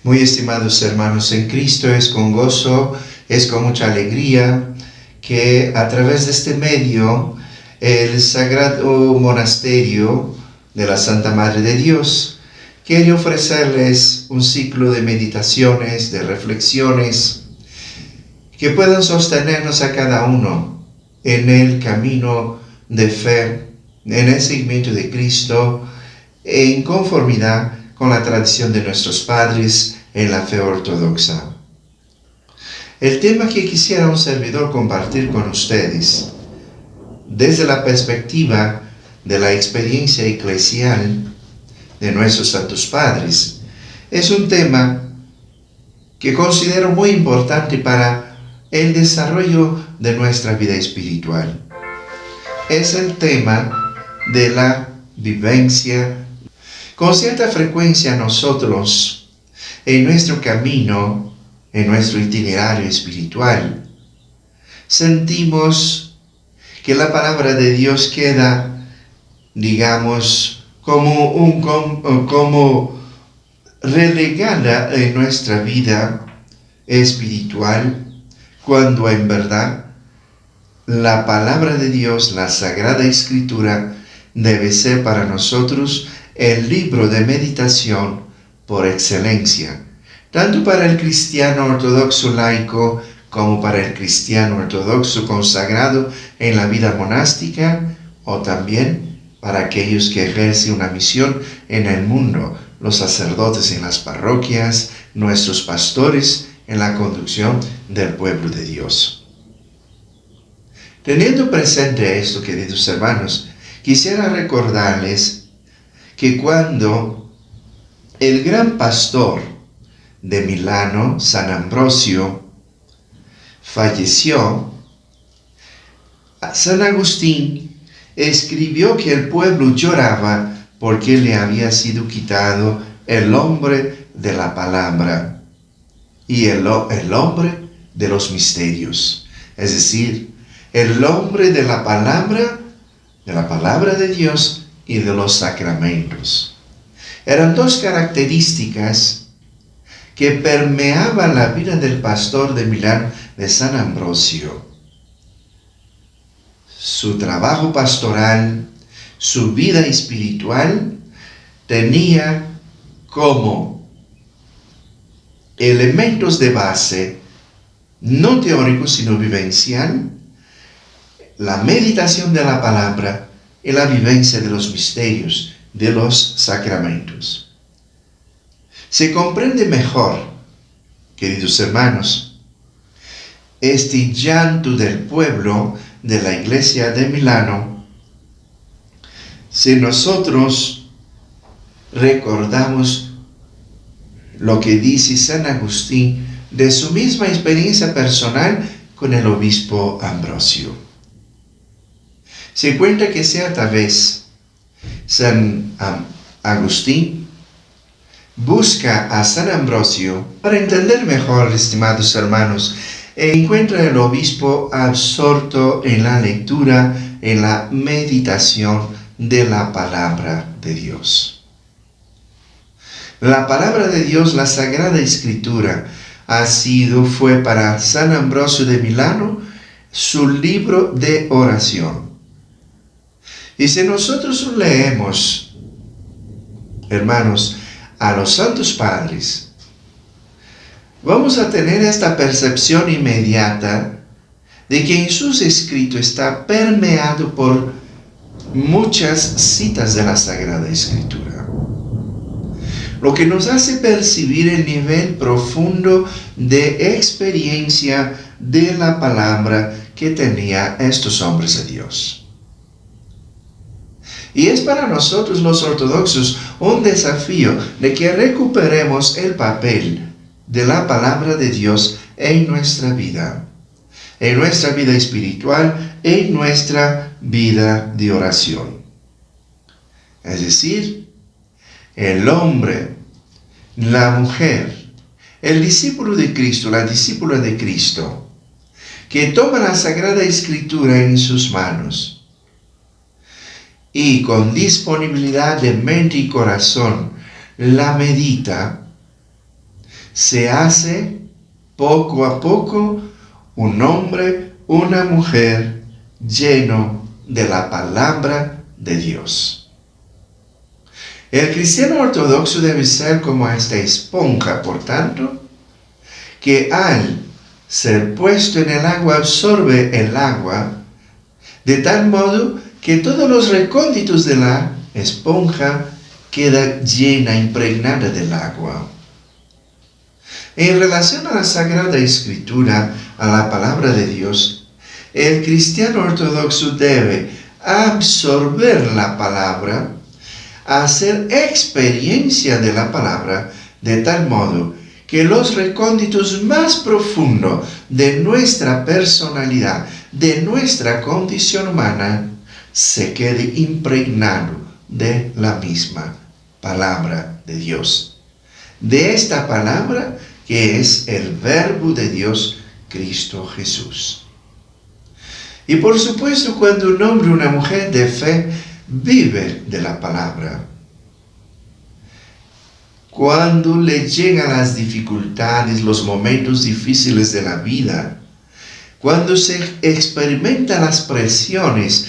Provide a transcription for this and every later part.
Muy estimados hermanos en Cristo, es con gozo, es con mucha alegría que a través de este medio el Sagrado Monasterio de la Santa Madre de Dios quiere ofrecerles un ciclo de meditaciones, de reflexiones que puedan sostenernos a cada uno en el camino de fe, en el seguimiento de Cristo, en conformidad con la tradición de nuestros padres en la fe ortodoxa. El tema que quisiera un servidor compartir con ustedes, desde la perspectiva de la experiencia eclesial de nuestros santos padres, es un tema que considero muy importante para el desarrollo de nuestra vida espiritual. Es el tema de la vivencia. Con cierta frecuencia nosotros, en nuestro camino, en nuestro itinerario espiritual, sentimos que la palabra de Dios queda, digamos, como relegada en nuestra vida espiritual, cuando en verdad la palabra de Dios, la Sagrada Escritura, debe ser para nosotros el libro de meditación por excelencia, tanto para el cristiano ortodoxo laico como para el cristiano ortodoxo consagrado en la vida monástica, o también para aquellos que ejercen una misión en el mundo, los sacerdotes en las parroquias, nuestros pastores en la conducción del pueblo de Dios. Teniendo presente esto, queridos hermanos, quisiera recordarles que cuando el gran pastor de Milano, San Ambrosio, falleció, San Agustín escribió que el pueblo lloraba porque le había sido quitado el hombre de la palabra y el hombre de los misterios, es decir, el hombre de la palabra de Dios y de los sacramentos. Eran dos características que permeaban la vida del pastor de Milán, de San Ambrosio. Su trabajo pastoral, su vida espiritual, tenía como elementos de base, no teóricos sino vivencial, la meditación de la palabra y la vivencia de los misterios, de los sacramentos. Se comprende mejor, queridos hermanos, este llanto del pueblo de la iglesia de Milano, si nosotros recordamos lo que dice San Agustín de su misma experiencia personal con el obispo Ambrosio. Se cuenta que cierta vez San Agustín busca a San Ambrosio para entender mejor, estimados hermanos, e encuentra al obispo absorto en la lectura, en la meditación de la palabra de Dios. La palabra de Dios, la Sagrada Escritura, fue para San Ambrosio de Milano su libro de oración. Y si nosotros leemos, hermanos, a los santos padres, vamos a tener esta percepción inmediata de que en sus escritos está permeado por muchas citas de la Sagrada Escritura, lo que nos hace percibir el nivel profundo de experiencia de la palabra que tenían estos hombres de Dios. Y es para nosotros los ortodoxos un desafío de que recuperemos el papel de la palabra de Dios en nuestra vida espiritual, en nuestra vida de oración. Es decir, el hombre, la mujer, el discípulo de Cristo, la discípula de Cristo, que toma la Sagrada Escritura en sus manos, y con disponibilidad de mente y corazón la medita, se hace poco a poco un hombre, una mujer lleno de la palabra de Dios. El cristiano ortodoxo debe ser como esta esponja, por tanto, que al ser puesto en el agua absorbe el agua, de tal modo que todos los recónditos de la esponja queda llena, impregnada del agua. En relación a la Sagrada Escritura, a la palabra de Dios, el cristiano ortodoxo debe absorber la palabra, hacer experiencia de la palabra, de tal modo que los recónditos más profundos de nuestra personalidad, de nuestra condición humana, se quede impregnado de la misma palabra de Dios. De esta palabra que es el Verbo de Dios, Cristo Jesús. Y por supuesto, cuando un hombre o una mujer de fe vive de la palabra, cuando le llegan las dificultades, los momentos difíciles de la vida, cuando se experimentan las presiones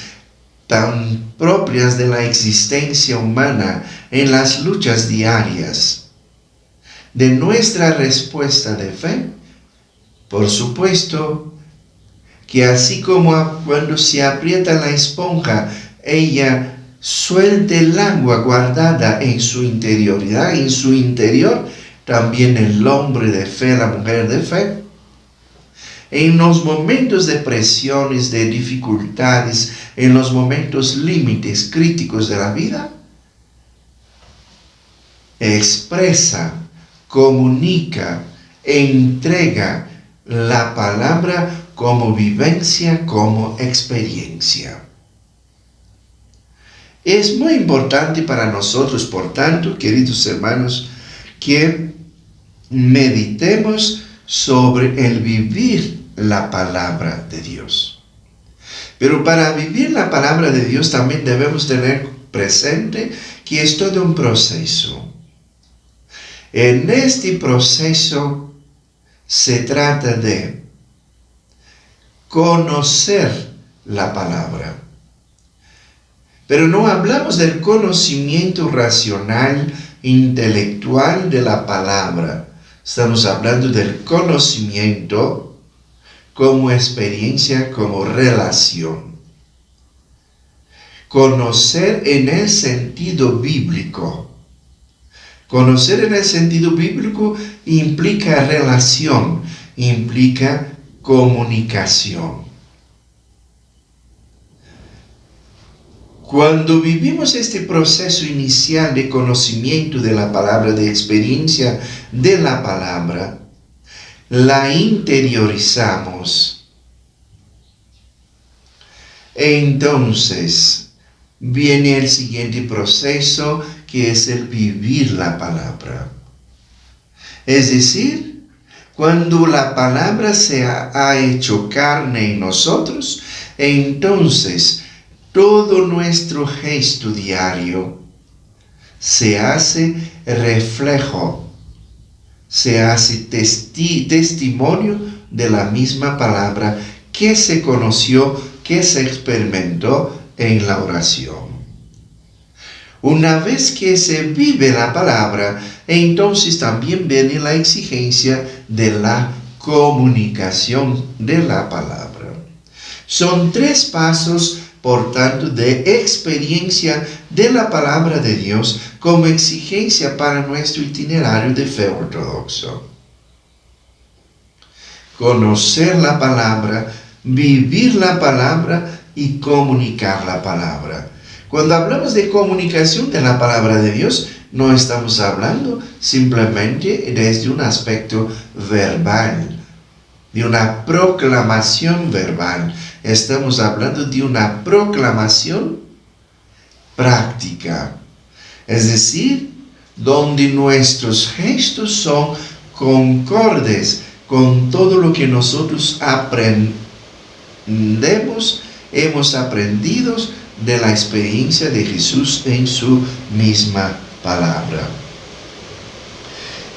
tan propias de la existencia humana en las luchas diarias, de nuestra respuesta de fe, por supuesto que así como cuando se aprieta la esponja, ella suelte el agua guardada en su interioridad, en su interior, también el hombre de fe, la mujer de fe, en los momentos de presiones, de dificultades, en los momentos límites críticos de la vida, expresa, comunica, entrega la palabra como vivencia, como experiencia. Es muy importante para nosotros, por tanto, queridos hermanos, que meditemos sobre el vivir la palabra de Dios. Pero para vivir la palabra de Dios también debemos tener presente que es todo un proceso. En este proceso se trata de conocer la palabra. Pero no hablamos del conocimiento racional, intelectual de la palabra. Estamos hablando del conocimiento como experiencia, como relación. Conocer en el sentido bíblico. Conocer en el sentido bíblico implica relación, implica comunicación. Cuando vivimos este proceso inicial de conocimiento de la palabra, de experiencia de la palabra, la interiorizamos. Entonces, viene el siguiente proceso, que es el vivir la palabra. Es decir, cuando la palabra se ha hecho carne en nosotros, entonces todo nuestro gesto diario se hace reflejo, se hace testimonio de la misma palabra que se conoció, que se experimentó en la oración. Una vez que se vive la palabra, entonces también viene la exigencia de la comunicación de la palabra. Son 3 pasos, por tanto, de experiencia de la palabra de Dios como exigencia para nuestro itinerario de fe ortodoxo. Conocer la palabra, vivir la palabra y comunicar la palabra. Cuando hablamos de comunicación de la palabra de Dios, no estamos hablando simplemente desde un aspecto verbal, de una proclamación verbal. Estamos hablando de una proclamación práctica. Es decir, donde nuestros gestos son concordes con todo lo que nosotros hemos aprendido de la experiencia de Jesús en su misma palabra.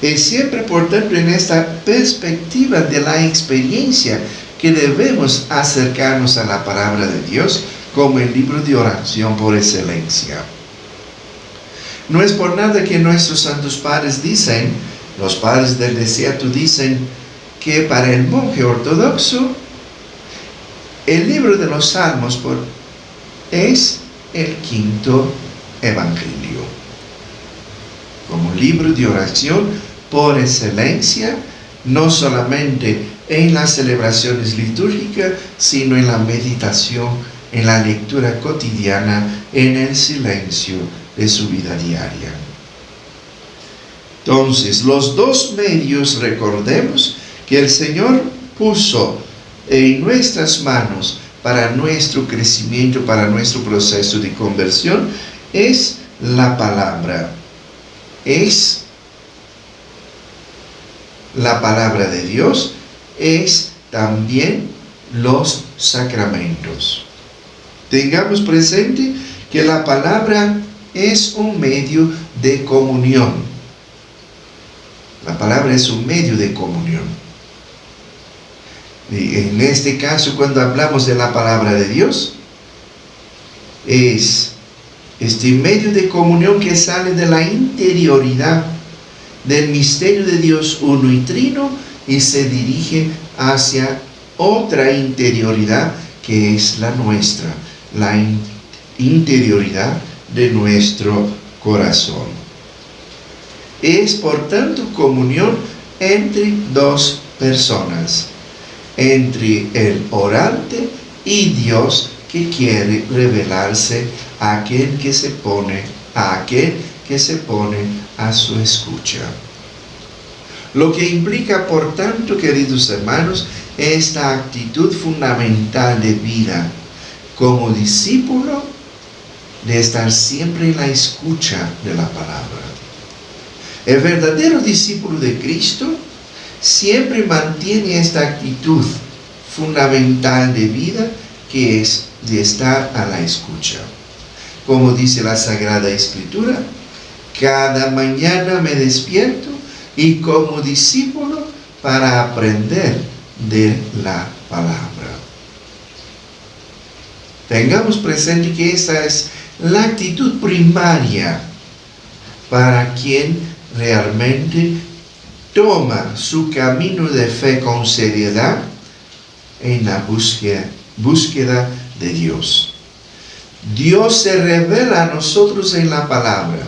Es siempre, por tanto, en esta perspectiva de la experiencia que debemos acercarnos a la palabra de Dios como el libro de oración por excelencia. No es por nada que nuestros santos padres dicen, los padres del desierto dicen, que para el monje ortodoxo el libro de los Salmos es el quinto evangelio. Como libro de oración por excelencia, no solamente en las celebraciones litúrgicas, sino en la meditación, en la lectura cotidiana, en el silencio de su vida diaria. Entonces, los dos medios, recordemos, que el Señor puso en nuestras manos para nuestro crecimiento, para nuestro proceso de conversión, es la palabra. Es la palabra de Dios, es también los sacramentos. Tengamos presente que la palabra es un medio de comunión. La palabra es un medio de comunión. Y en este caso, cuando hablamos de la palabra de Dios, es este medio de comunión que sale de la interioridad del misterio de Dios uno y trino y se dirige hacia otra interioridad que es la nuestra, la interioridad de nuestro corazón. Es por tanto comunión entre dos personas, entre el orante y Dios, que quiere revelarse a aquel que se pone a su escucha. Lo que implica, por tanto, queridos hermanos, esta actitud fundamental de vida como discípulo, de estar siempre en la escucha de la palabra. El verdadero discípulo de Cristo siempre mantiene esta actitud fundamental de vida, que es de estar a la escucha. Como dice la Sagrada Escritura, cada mañana me despierto y como discípulo para aprender de la palabra. Tengamos presente que esta es la actitud primaria para quien realmente toma su camino de fe con seriedad en la búsqueda de Dios. Dios se revela a nosotros en la palabra,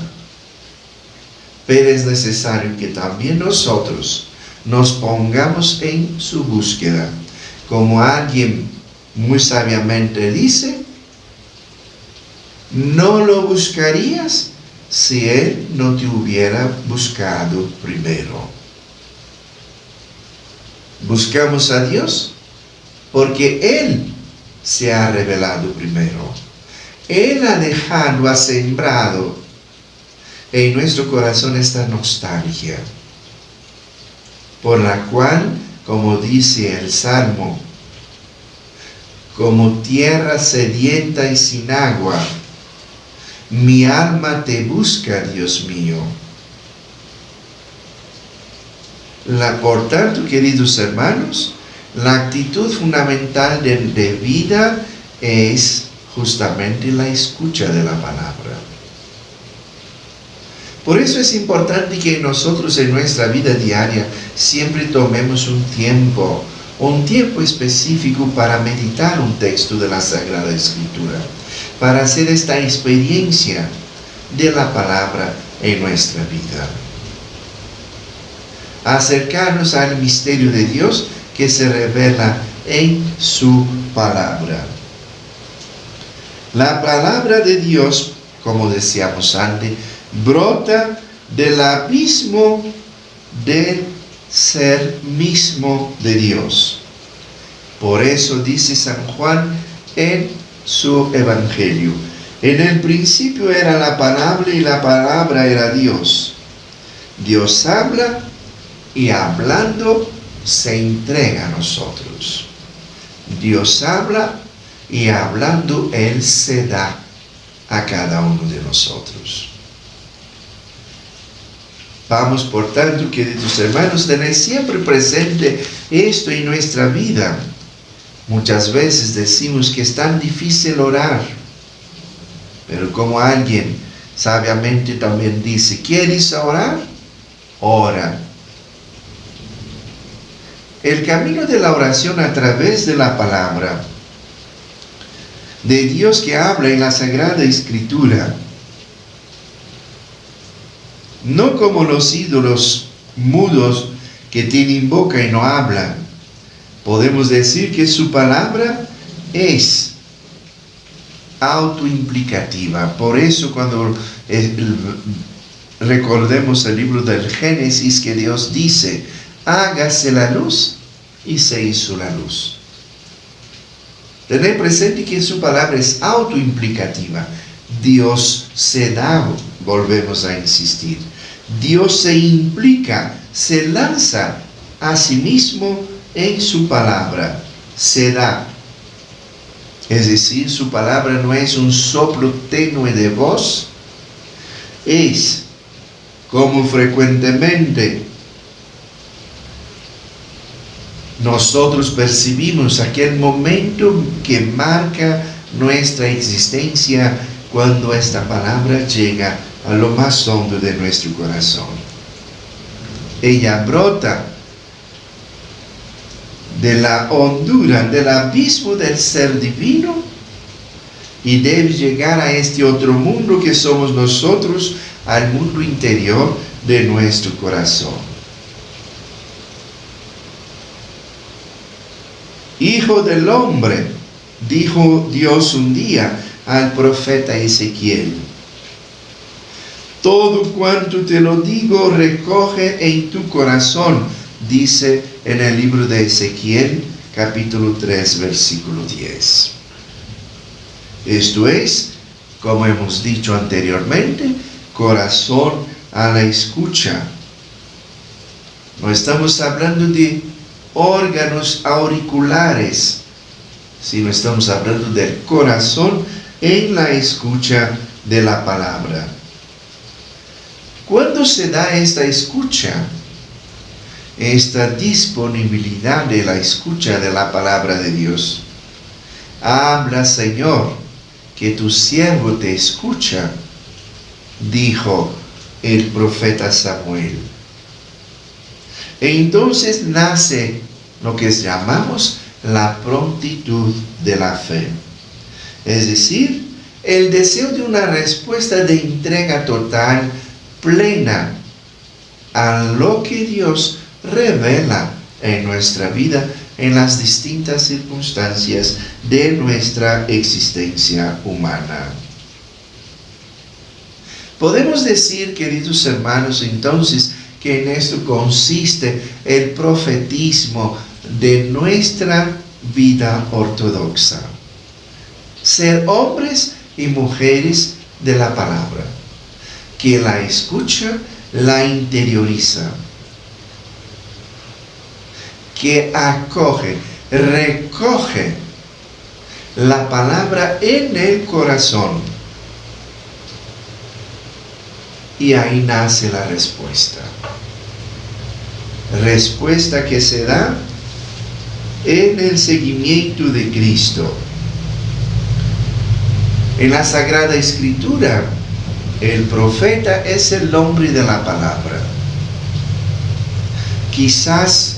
pero es necesario que también nosotros nos pongamos en su búsqueda. Como alguien muy sabiamente dice, no lo buscarías si Él no te hubiera buscado primero. Buscamos a Dios porque Él se ha revelado primero. Él ha sembrado en nuestro corazón esta nostalgia, por la cual, como dice el Salmo, como tierra sedienta y sin agua, mi alma te busca, Dios mío. Por tanto, queridos hermanos, la actitud fundamental de vida es justamente la escucha de la palabra. Por eso es importante que nosotros en nuestra vida diaria siempre tomemos un tiempo específico para meditar un texto de la Sagrada Escritura, para hacer esta experiencia de la palabra en nuestra vida. Acercarnos al misterio de Dios que se revela en su palabra. La palabra de Dios, como decíamos antes, brota del abismo del ser mismo de Dios. Por eso dice San Juan en su Evangelio: en el principio era la palabra y la palabra era Dios. Dios habla y hablando se entrega a nosotros. Dios habla y hablando Él se da a cada uno de nosotros. Vamos, por tanto, queridos hermanos, tener siempre presente esto en nuestra vida. Muchas veces decimos que es tan difícil orar, pero como alguien sabiamente también dice, ¿quieres orar? Ora. El camino de la oración a través de la palabra de Dios que habla en la Sagrada Escritura, no como los ídolos mudos que tienen boca y no hablan. Podemos decir que su palabra es autoimplicativa. Por eso cuando recordemos el libro del Génesis, que Dios dice, hágase la luz, y se hizo la luz. Tener presente que su palabra es autoimplicativa. Dios se da, volvemos a insistir. Dios se implica, se lanza a sí mismo en su palabra, se da. Es decir, su palabra no es un soplo tenue de voz, es como frecuentemente nosotros percibimos aquel momento que marca nuestra existencia cuando esta palabra llega a lo más hondo de nuestro corazón. Ella brota de la hondura, del abismo del ser divino, y debe llegar a este otro mundo que somos nosotros, al mundo interior de nuestro corazón. Hijo del hombre, dijo Dios un día al profeta Ezequiel, todo cuanto te lo digo, recoge en tu corazón, dice en el libro de Ezequiel, capítulo 3, versículo 10. Esto es, como hemos dicho anteriormente, corazón a la escucha. No estamos hablando de órganos auriculares, sino estamos hablando del corazón en la escucha de la palabra. ¿Cuándo se da esta escucha? Esta disponibilidad de la escucha de la palabra de Dios. Habla, Señor, que tu siervo te escucha, dijo el profeta Samuel. Entonces nace lo que llamamos la prontitud de la fe. Es decir, el deseo de una respuesta de entrega total, plena, a lo que Dios revela en nuestra vida, en las distintas circunstancias de nuestra existencia humana. Podemos decir, queridos hermanos, entonces, que en esto consiste el profetismo de nuestra vida ortodoxa. Ser hombres y mujeres de la palabra, que la escucha, la interioriza, que acoge, recoge la palabra en el corazón, y ahí nace la respuesta. Respuesta que se da en el seguimiento de Cristo. En la Sagrada Escritura, el profeta es el hombre de la palabra. Quizás,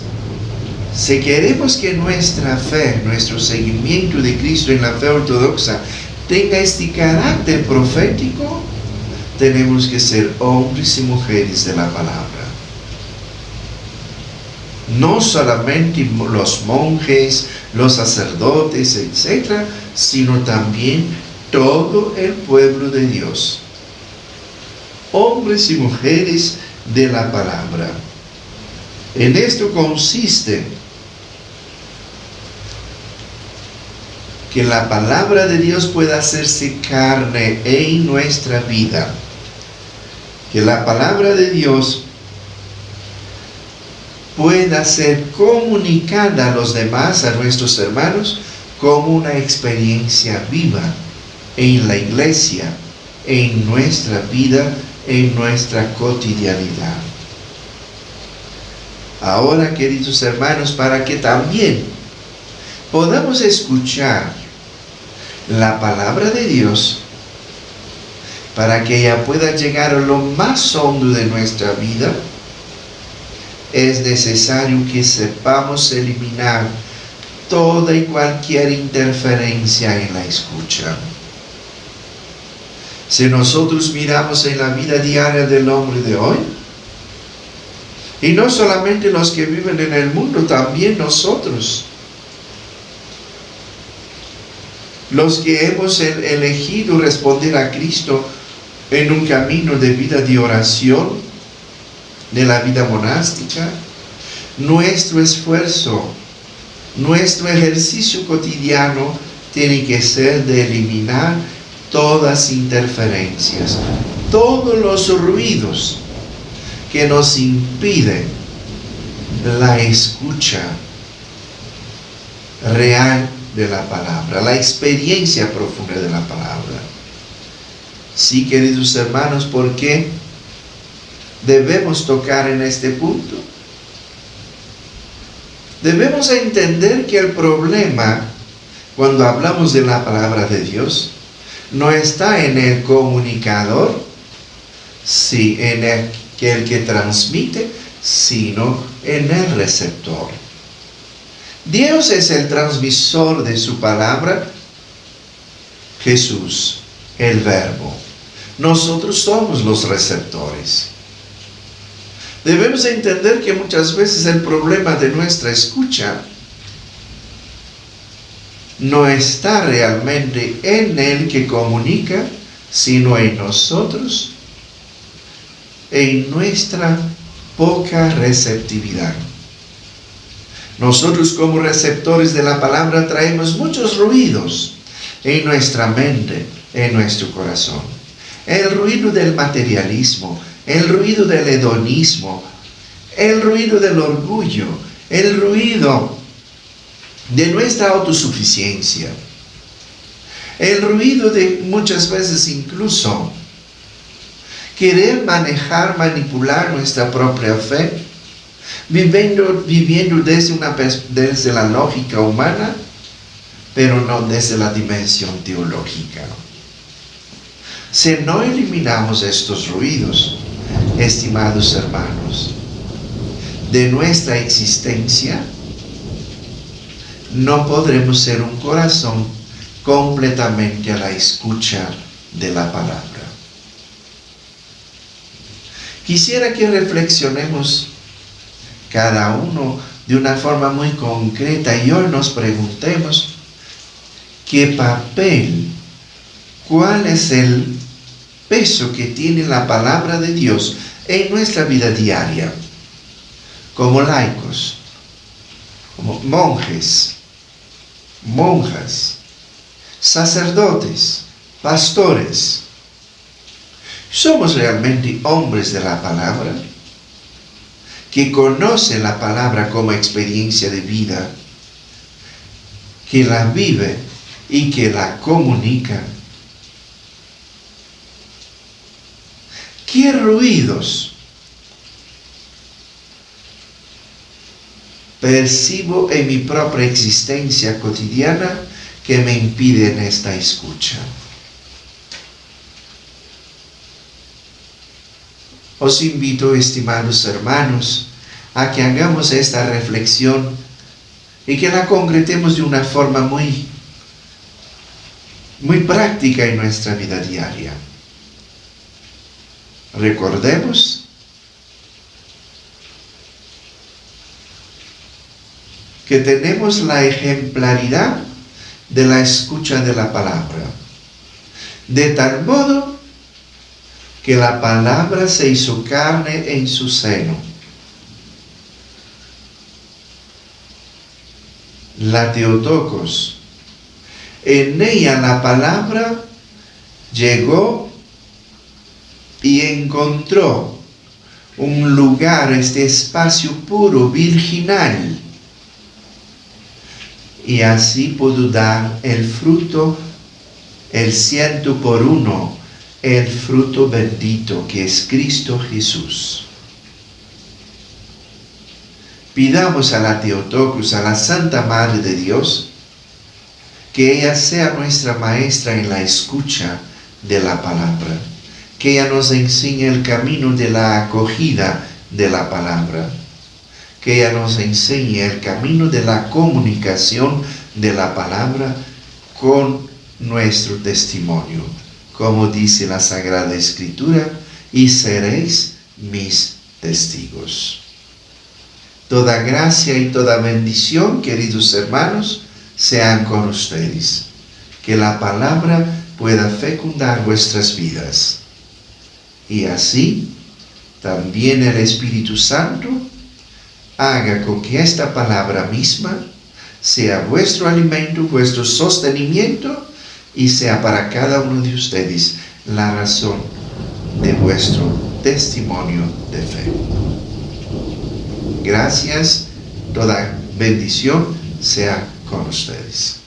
si queremos que nuestra fe, nuestro seguimiento de Cristo en la fe ortodoxa tenga este carácter profético, tenemos que ser hombres y mujeres de la palabra. No solamente los monjes, los sacerdotes, etc., sino también todo el pueblo de Dios. Hombres y mujeres de la palabra. En esto consiste que la palabra de Dios pueda hacerse carne en nuestra vida. Que la palabra de Dios pueda ser comunicada a los demás, a nuestros hermanos, como una experiencia viva en la iglesia, en nuestra vida, en nuestra cotidianidad. Ahora, queridos hermanos, para que también podamos escuchar la palabra de Dios, para que ella pueda llegar a lo más hondo de nuestra vida, es necesario que sepamos eliminar toda y cualquier interferencia en la escucha. Si nosotros miramos en la vida diaria del hombre de hoy, y no solamente los que viven en el mundo, también nosotros, los que hemos elegido responder a Cristo en un camino de vida de oración, de la vida monástica, nuestro esfuerzo, nuestro ejercicio cotidiano tiene que ser de eliminar todas interferencias, todos los ruidos que nos impiden la escucha real de la palabra, la experiencia profunda de la palabra. Sí, queridos hermanos, ¿por qué debemos tocar en este punto? Debemos entender que el problema, cuando hablamos de la palabra de Dios, no está en el comunicador, sí, en el que transmite, sino en el receptor. Dios es el transmisor de su palabra, Jesús, el Verbo. Nosotros somos los receptores. Debemos entender que muchas veces el problema de nuestra escucha no está realmente en el que comunica, sino en nosotros, en nuestra poca receptividad. Nosotros como receptores de la palabra traemos muchos ruidos en nuestra mente, en nuestro corazón. El ruido del materialismo, el ruido del hedonismo, el ruido del orgullo, el ruido de nuestra autosuficiencia, el ruido de muchas veces incluso querer manejar, manipular nuestra propia fe, viviendo desde la lógica humana, pero no desde la dimensión teológica. Si no eliminamos estos ruidos, estimados hermanos, de nuestra existencia, no podremos ser un corazón completamente a la escucha de la palabra. Quisiera que reflexionemos cada uno de una forma muy concreta y hoy nos preguntemos qué papel, cuál es el peso que tiene la palabra de Dios en nuestra vida diaria, como laicos, como monjes, monjas, sacerdotes, pastores. ¿Somos realmente hombres de la palabra? Que conocen la palabra como experiencia de vida, que la vive y que la comunica. ¿Qué ruidos percibo en mi propia existencia cotidiana que me impiden esta escucha? Os invito, estimados hermanos, a que hagamos esta reflexión y que la concretemos de una forma muy práctica en nuestra vida diaria. Recordemos que tenemos la ejemplaridad de la escucha de la palabra, de tal modo que la palabra se hizo carne en su seno. La Theotokos. En ella la palabra llegó y encontró un lugar, este espacio puro, virginal, y así pudo dar el fruto, el 100%, el fruto bendito que es Cristo Jesús. Pidamos a la Theotokos, a la Santa Madre de Dios, que ella sea nuestra maestra en la escucha de la palabra, que ella nos enseñe el camino de la acogida de la palabra, que ella nos enseñe el camino de la comunicación de la palabra con nuestro testimonio, como dice la Sagrada Escritura, y seréis mis testigos. Toda gracia y toda bendición, queridos hermanos, sean con ustedes. Que la palabra pueda fecundar vuestras vidas. Y así, también el Espíritu Santo haga con que esta palabra misma sea vuestro alimento, vuestro sostenimiento, y sea para cada uno de ustedes la razón de vuestro testimonio de fe. Gracias, toda bendición sea con ustedes.